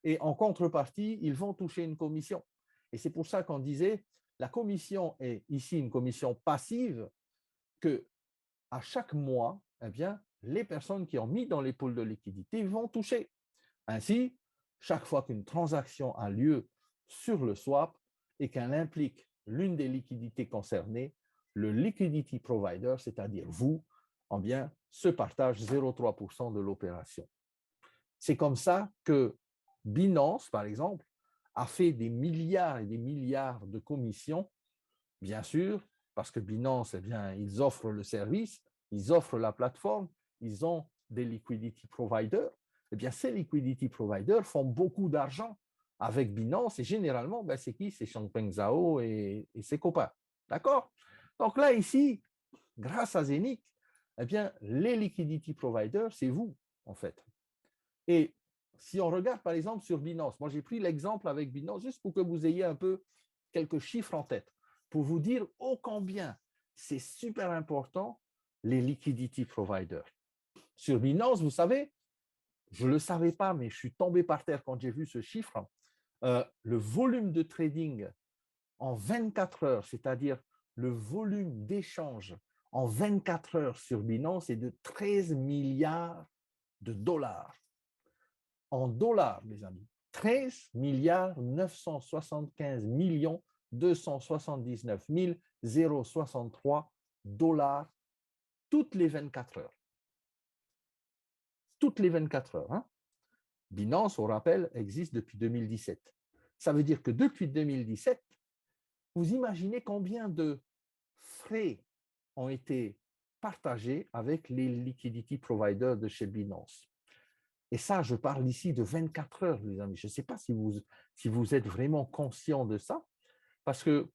Et en contrepartie, ils vont toucher une commission. Et c'est pour ça qu'on disait, la commission est ici une commission passive que à chaque mois, eh bien, les personnes qui ont mis dans les pools de liquidité vont toucher. Ainsi, chaque fois qu'une transaction a lieu sur le swap et qu'elle implique l'une des liquidités concernées, le liquidity provider, c'est-à-dire vous, eh bien, se partage 0,3% de l'opération. C'est comme ça que Binance, par exemple, a fait des milliards et des milliards de commissions, bien sûr, parce que Binance, eh bien, ils offrent le service, ils offrent la plateforme, ils ont des liquidity providers. Eh bien, ces liquidity providers font beaucoup d'argent avec Binance et généralement, ben, c'est qui? C'est Changpeng Zhao et ses copains. D'accord? Donc là, ici, grâce à Zenith, eh bien, les liquidity providers, c'est vous, en fait. Et si on regarde par exemple sur Binance, moi j'ai pris l'exemple avec Binance juste pour que vous ayez un peu quelques chiffres en tête, pour vous dire ô combien c'est super important les liquidity providers. Sur Binance, vous savez, je ne le savais pas, mais je suis tombé par terre quand j'ai vu ce chiffre. Le volume de trading en 24 heures, c'est-à-dire le volume d'échange en 24 heures sur Binance est de 13 milliards de dollars. En dollars, les amis. 13 milliards 975 millions 279 063 dollars toutes les 24 heures. Toutes les 24 heures. Hein. Binance, on rappelle, existe depuis 2017. Ça veut dire que depuis 2017, vous imaginez combien de frais ont été partagés avec les liquidity providers de chez Binance. Et ça, je parle ici de 24 heures, les amis. Je ne sais pas si vous êtes vraiment conscient de ça, parce que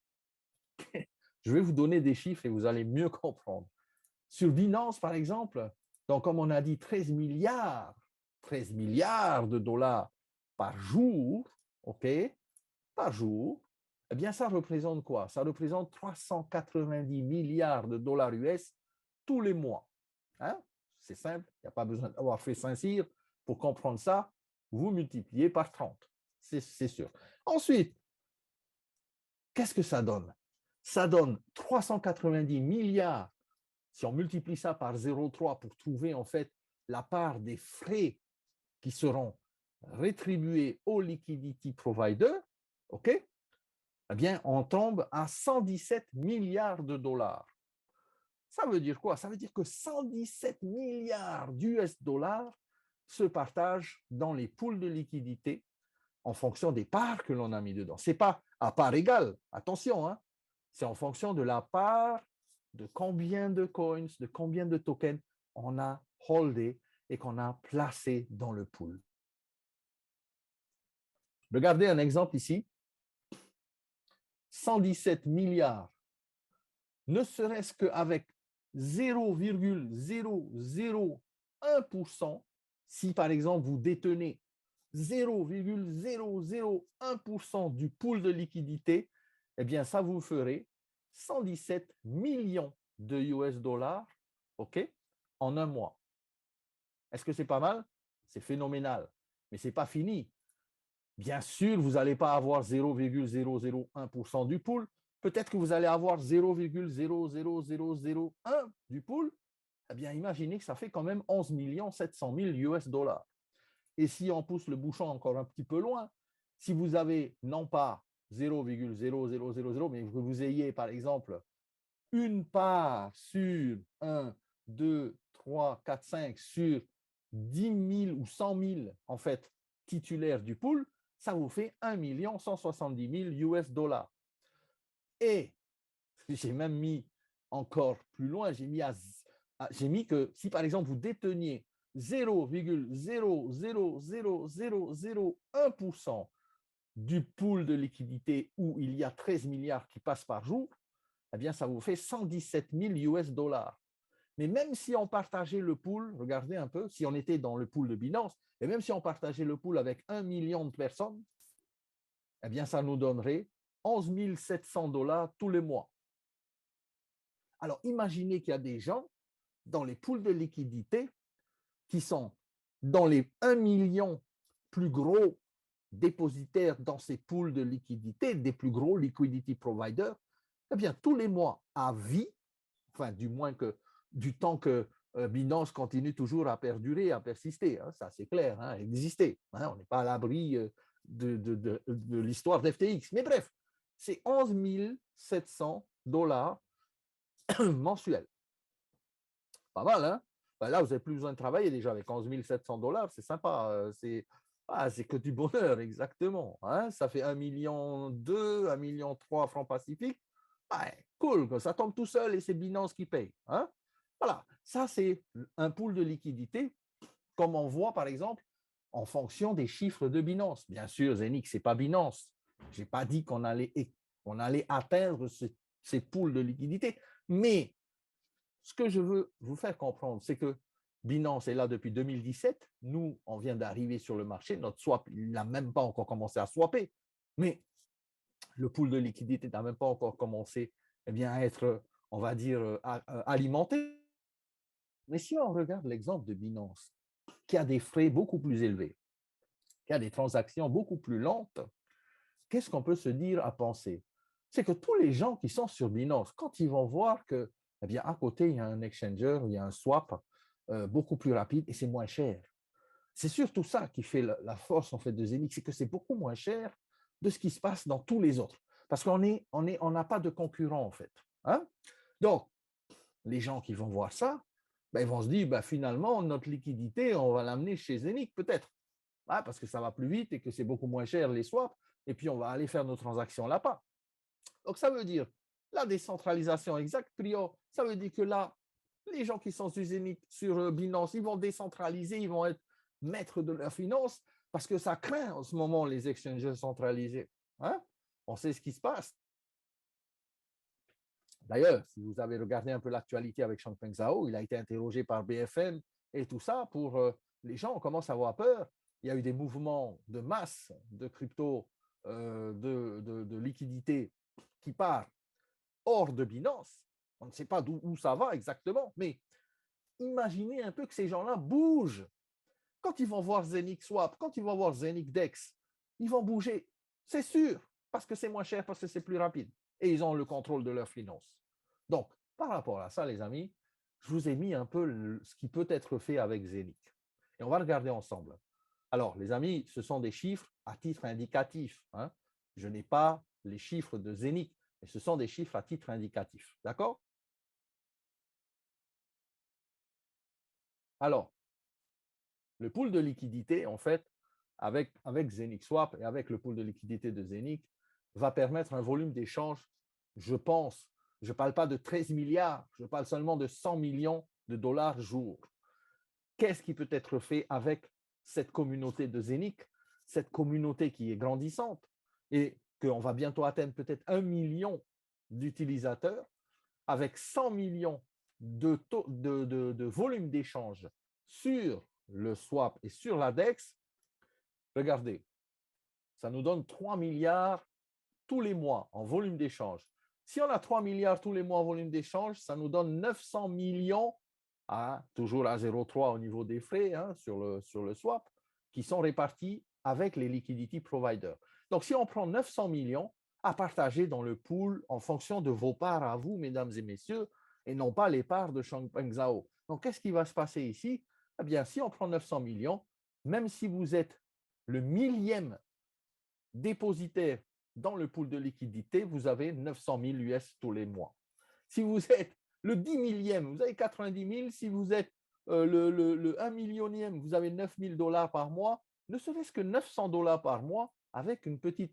je vais vous donner des chiffres et vous allez mieux comprendre. Sur Binance, par exemple, donc comme on a dit 13 milliards de dollars par jour, OK, par jour, eh bien ça représente quoi? Ça représente 390 milliards de dollars US tous les mois. Hein? C'est simple, il n'y a pas besoin d'avoir fait Saint-Cyr pour comprendre ça. Vous multipliez par 30, c'est sûr. Ensuite, qu'est-ce que ça donne? Ça donne 390 milliards. Si on multiplie ça par 0,3 pour trouver en fait la part des frais qui seront rétribués au liquidity provider, OK? Eh bien, on tombe à 117 milliards de dollars. Ça veut dire quoi? Ça veut dire que 117 milliards d'US dollars se partagent dans les pools de liquidité en fonction des parts que l'on a mis dedans. Ce n'est pas à part égale, attention, hein? C'est en fonction de la part de combien de coins, de combien de tokens on a holdé et qu'on a placé dans le pool. Regardez un exemple ici. 117 milliards, ne serait-ce qu'avec 0,001%, si par exemple vous détenez 0,001% du pool de liquidité, eh bien ça vous ferait 117 millions de US dollars, OK, en un mois. Est-ce que c'est pas mal? c'est phénoménal. Mais ce n'est pas fini. Bien sûr, vous n'allez pas avoir 0,001% du pool. Peut-être que vous allez avoir 0,00001 du pool. Eh bien, imaginez que ça fait quand même 11 700 000 US dollars. Et si on pousse le bouchon encore un petit peu loin, si vous avez non pas 0,0000, mais que vous ayez par exemple une part sur 1, 2, 3, 4, 5 sur 10 000 ou 100 000 en fait titulaires du pool, ça vous fait 1 170 000 US dollars. Et j'ai même mis encore plus loin, j'ai mis que si par exemple vous déteniez 0,00001% du pool de liquidité où il y a 13 milliards qui passent par jour, eh bien, ça vous fait 117 000 US dollars. Mais même si on partageait le pool, regardez un peu, si on était dans le pool de Binance, et même si on partageait le pool avec 1 million de personnes, eh bien, ça nous donnerait 11 700 dollars tous les mois. Alors, imaginez qu'il y a des gens dans les pools de liquidité qui sont dans les 1 million plus gros dépositaires dans ces pools de liquidité, des plus gros liquidity providers, eh bien, tous les mois à vie, enfin, du moins que du temps que Binance continue toujours à perdurer, à persister, hein, ça c'est clair, hein, exister. Hein, on n'est pas à l'abri de l'histoire d'FTX. Mais bref, c'est 11 700 dollars mensuels. Pas mal, hein? Ben là, vous n'avez plus besoin de travailler déjà avec 11 700 dollars, c'est sympa. C'est que du bonheur, exactement. Hein? Ça fait 1,2 million, 1,3 million francs Pacifique. Ouais, cool, ça tombe tout seul et c'est Binance qui paye. Hein? Voilà, ça c'est un pool de liquidité, comme on voit par exemple en fonction des chiffres de Binance. Bien sûr, Zenix, ce n'est pas Binance. Je n'ai pas dit qu'on allait atteindre ces pools de liquidité, mais ce que je veux vous faire comprendre, c'est que Binance est là depuis 2017. Nous, on vient d'arriver sur le marché. Notre swap, il n'a même pas encore commencé à swapper. Mais le pool de liquidité n'a même pas encore commencé à être, on va dire, alimenté. Mais si on regarde l'exemple de Binance, qui a des frais beaucoup plus élevés, qui a des transactions beaucoup plus lentes, qu'est-ce qu'on peut se dire à penser? C'est que tous les gens qui sont sur Binance, quand ils vont voir que, à côté, il y a un exchanger, il y a un swap beaucoup plus rapide et c'est moins cher. C'est surtout ça qui fait la force en fait de Zenix, c'est que c'est beaucoup moins cher de ce qui se passe dans tous les autres. Parce on n'a pas de concurrent en fait. Hein? Donc, les gens qui vont voir ça, ils vont se dire, finalement, notre liquidité, on va l'amener chez Zenix peut-être. Parce que ça va plus vite et que c'est beaucoup moins cher les swaps, et puis on va aller faire nos transactions là-bas. Donc ça veut dire la décentralisation exacte, Prio, ça veut dire que là, les gens qui sont sur Binance, ils vont décentraliser, ils vont être maîtres de leurs finances parce que ça craint en ce moment les exchanges centralisés. Hein? On sait ce qui se passe. D'ailleurs, si vous avez regardé un peu l'actualité avec Changpeng Zhao, il a été interrogé par BFM et tout ça, pour les gens commencent à avoir peur. Il y a eu des mouvements de masse de crypto, de liquidité qui part hors de Binance. On ne sait pas où ça va exactement, mais imaginez un peu que ces gens-là bougent. Quand ils vont voir Zenix Swap, quand ils vont voir Zenix Dex, ils vont bouger, c'est sûr, parce que c'est moins cher, parce que c'est plus rapide. Et ils ont le contrôle de leurs finances. Donc, par rapport à ça, les amis, je vous ai mis un peu ce qui peut être fait avec Zenix. Et on va regarder ensemble. Alors, les amis, ce sont des chiffres à titre indicatif. Hein. Je n'ai pas les chiffres de Zenix, mais ce sont des chiffres à titre indicatif. D'accord? Alors, le pool de liquidité, en fait, avec Zenix Swap et avec le pool de liquidité de Zenix, va permettre un volume d'échange, je pense, je ne parle pas de 13 milliards, je parle seulement de 100 millions de dollars jour. Qu'est-ce qui peut être fait avec cette communauté de Zenix, cette communauté qui est grandissante et qu'on va bientôt atteindre peut-être 1 million d'utilisateurs avec 100 millions de volume d'échange sur le swap et sur l'index, regardez, ça nous donne 3 milliards tous les mois en volume d'échange. Si on a 3 milliards tous les mois en volume d'échange, ça nous donne 900 millions toujours à 0,3 au niveau des frais sur le swap, qui sont répartis avec les liquidity providers. Donc, si on prend 900 millions à partager dans le pool en fonction de vos parts à vous, mesdames et messieurs, et non pas les parts de Changpeng Zhao. Donc, qu'est-ce qui va se passer ici? Eh bien, si on prend 900 millions, même si vous êtes le millième dépositaire dans le pool de liquidité, vous avez 900 000 US tous les mois. Si vous êtes le 10 millième, vous avez 90 000. Si vous êtes le 1 millionième, vous avez 9 000 dollars par mois. Ne serait-ce que 900 dollars par mois avec un petit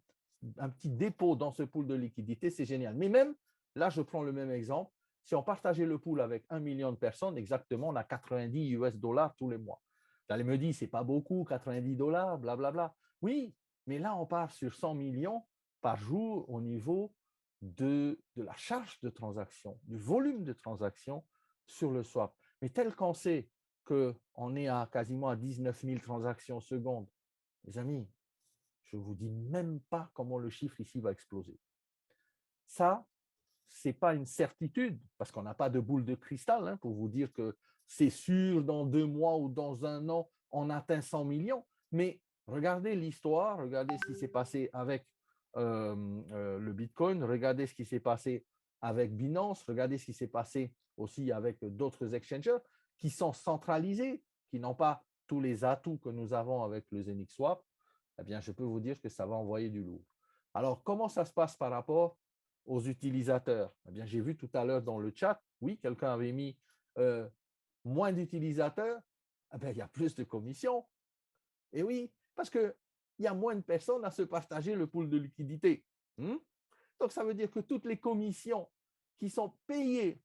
dépôt dans ce pool de liquidité, c'est génial. Mais même, là, je prends le même exemple. Si on partageait le pool avec 1 million de personnes, exactement, on a 90 US dollars tous les mois. Vous allez me dire, c'est pas beaucoup, 90 dollars, blablabla. Oui, mais là, on part sur 100 millions par jour au niveau de la charge de transaction, du volume de transaction sur le swap. Mais tel qu'on sait qu'on est quasiment à 19 000 transactions secondes, les amis, je ne vous dis même pas comment le chiffre ici va exploser. Ça, ce n'est pas une certitude, parce qu'on n'a pas de boule de cristal pour vous dire que c'est sûr, dans 2 mois ou dans 1 an, on atteint 100 millions. Mais regardez l'histoire, regardez ce qui s'est passé avec le Bitcoin, regardez ce qui s'est passé avec Binance, regardez ce qui s'est passé aussi avec d'autres exchangers qui sont centralisés, qui n'ont pas tous les atouts que nous avons avec le ZenixSwap. Eh bien, je peux vous dire que ça va envoyer du lourd. Alors, comment ça se passe par rapport aux utilisateurs? Eh bien, j'ai vu tout à l'heure dans le chat, oui, quelqu'un avait mis moins d'utilisateurs, eh bien, il y a plus de commissions. Et oui, parce qu'il y a moins de personnes à se partager le pool de liquidité. Donc, ça veut dire que toutes les commissions qui sont payées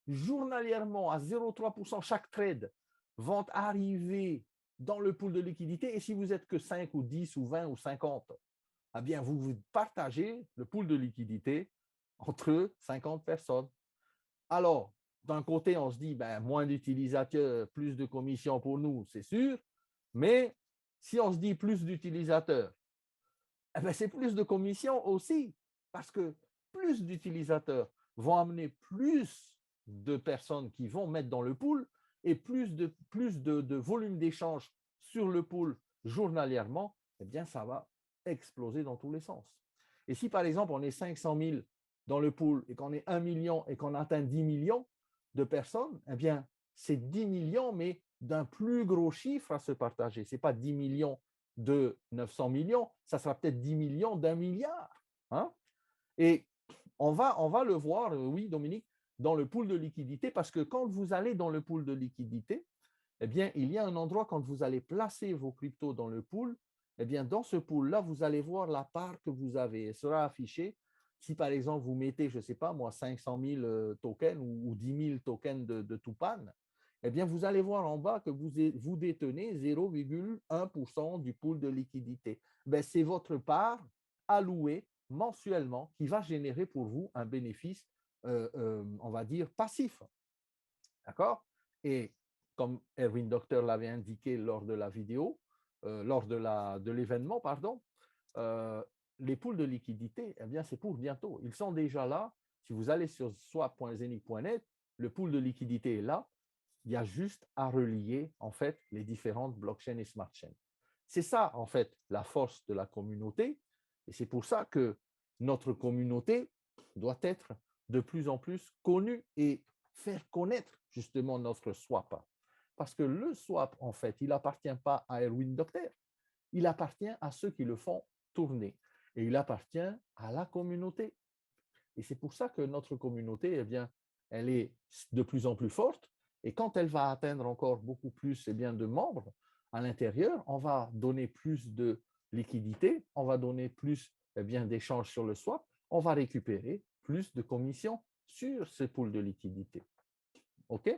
journalièrement à 0,3% chaque trade vont arriver dans le pool de liquidité. Et si vous n'êtes que 5 ou 10 ou 20 ou 50, eh bien, vous partagez le pool de liquidité entre 50 personnes. Alors, d'un côté, on se dit, moins d'utilisateurs, plus de commissions pour nous, c'est sûr. Mais si on se dit plus d'utilisateurs, c'est plus de commissions aussi, parce que plus d'utilisateurs vont amener plus de personnes qui vont mettre dans le pool et plus de volume d'échange sur le pool journalièrement, eh bien, ça va exploser dans tous les sens. Et si, par exemple, on est 500 000 dans le pool et qu'on est 1 million et qu'on atteint 10 millions de personnes, eh bien, c'est 10 millions, mais d'un plus gros chiffre à se partager. Ce n'est pas 10 millions de 900 millions, ça sera peut-être 10 millions d'1 milliard. Et on va le voir, oui, Dominique, dans le pool de liquidité, parce que quand vous allez dans le pool de liquidité, eh bien, il y a un endroit quand vous allez placer vos cryptos dans le pool, eh bien, dans ce pool-là, vous allez voir la part que vous avez. Elle sera affichée. Si, par exemple, vous mettez, je ne sais pas, moi, 500 000 tokens ou 10 000 tokens de Tupan, eh bien, vous allez voir en bas que vous détenez 0,1% du pool de liquidité. C'est votre part allouée mensuellement qui va générer pour vous un bénéfice, on va dire, passif. D'accord? Et comme Erwin Docteur l'avait indiqué lors de la vidéo, lors de l'événement, pardon, les pools de liquidité, eh bien, c'est pour bientôt. Ils sont déjà là. Si vous allez sur swap.zenic.net, le pool de liquidité est là. Il y a juste à relier, en fait, les différentes blockchains et smart chains. C'est ça, en fait, la force de la communauté. Et c'est pour ça que notre communauté doit être de plus en plus connue et faire connaître justement notre swap. Parce que le swap, en fait, il n'appartient pas à Erwin Docteur, il appartient à ceux qui le font tourner et il appartient à la communauté. Et c'est pour ça que notre communauté, eh bien, elle est de plus en plus forte et quand elle va atteindre encore beaucoup plus de membres à l'intérieur, on va donner plus de liquidité, on va donner plus d'échanges sur le swap, on va récupérer plus de commissions sur ces pools de liquidité. OK?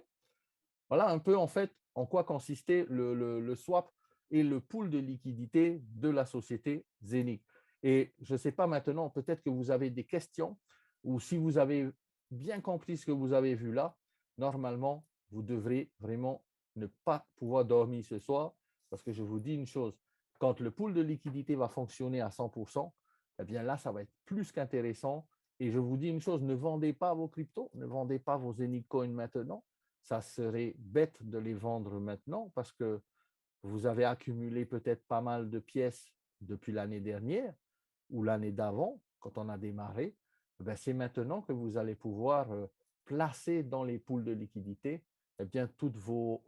Voilà un peu en fait en quoi consistait le swap et le pool de liquidité de la société Zenic. Et je ne sais pas maintenant, peut-être que vous avez des questions ou si vous avez bien compris ce que vous avez vu là, normalement, vous devrez vraiment ne pas pouvoir dormir ce soir parce que je vous dis une chose, quand le pool de liquidité va fonctionner à 100%, eh bien là, ça va être plus qu'intéressant. Et je vous dis une chose, ne vendez pas vos cryptos, ne vendez pas vos Zenic Coin maintenant, ça serait bête de les vendre maintenant parce que vous avez accumulé peut-être pas mal de pièces depuis l'année dernière ou l'année d'avant, quand on a démarré. Ben, c'est maintenant que vous allez pouvoir placer dans les poules de liquidité eh bien, toutes vos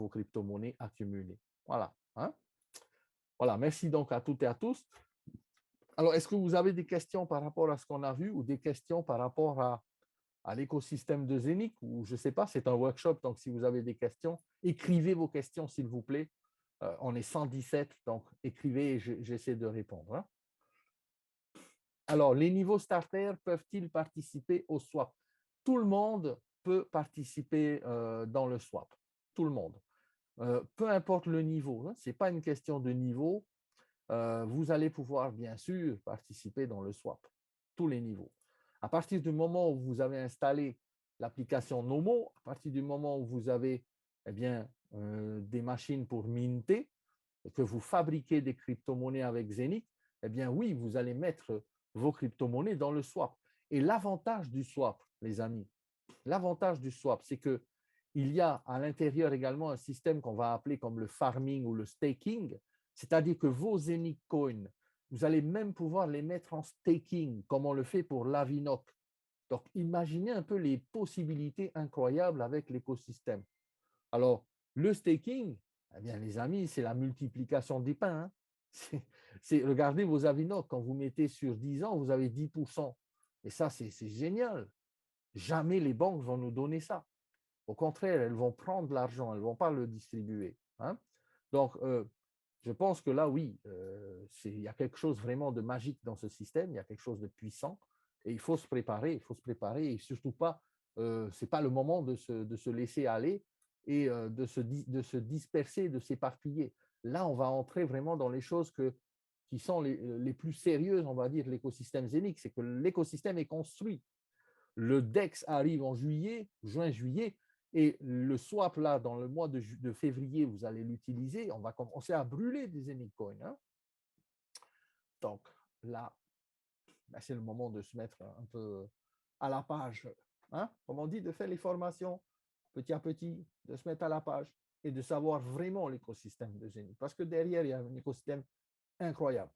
crypto-monnaies accumulées. Voilà. Hein? Voilà. Merci donc à toutes et à tous. Alors, est-ce que vous avez des questions par rapport à ce qu'on a vu ou des questions par rapport à l'écosystème de Zenic ou je ne sais pas, c'est un workshop, donc si vous avez des questions, écrivez vos questions s'il vous plaît. On est 117, donc écrivez et j'essaie de répondre. Hein. Alors, les niveaux starter peuvent-ils participer au swap? Tout le monde peut participer dans le swap. Tout le monde. Peu importe le niveau, hein, ce n'est pas une question de niveau. Vous allez pouvoir, bien sûr, participer dans le swap. Tous les niveaux. À partir du moment où vous avez installé l'application Nomo, à partir du moment où vous avez eh bien, des machines pour minter, et que vous fabriquez des crypto-monnaies avec Zenic, eh bien oui, vous allez mettre vos crypto-monnaies dans le swap. Et l'avantage du swap, les amis, l'avantage du swap, c'est que il y a à l'intérieur également un système qu'on va appeler comme le farming ou le staking, c'est-à-dire que vos Zenic coins, vous allez même pouvoir les mettre en staking, comme on le fait pour l'Avinoc. Donc, imaginez un peu les possibilités incroyables avec l'écosystème. Alors, le staking, eh bien, les amis, c'est la multiplication des pains. Hein. Regardez vos Avinoc, quand vous mettez sur 10 ans, vous avez 10%. Et ça, c'est génial. Jamais les banques vont nous donner ça. Au contraire, elles vont prendre l'argent, elles ne vont pas le distribuer. Hein. Donc, je pense que là, oui, il y a quelque chose vraiment de magique dans ce système, il y a quelque chose de puissant, et il faut se préparer, et surtout pas, ce n'est pas le moment de se laisser aller et de se disperser, de s'éparpiller. Là, on va entrer vraiment dans les choses qui sont les plus sérieuses, on va dire, de l'écosystème Zenic, c'est que l'écosystème est construit. Le DEX arrive en juin-juillet, et le swap, là, dans le mois de février, vous allez l'utiliser. On va commencer à brûler des Zenic coins. Hein. Donc, là, ben, c'est le moment de se mettre un peu à la page. Hein. Comme on dit, de faire les formations petit à petit, de se mettre à la page et de savoir vraiment l'écosystème de Zenic. Parce que derrière, il y a un écosystème incroyable.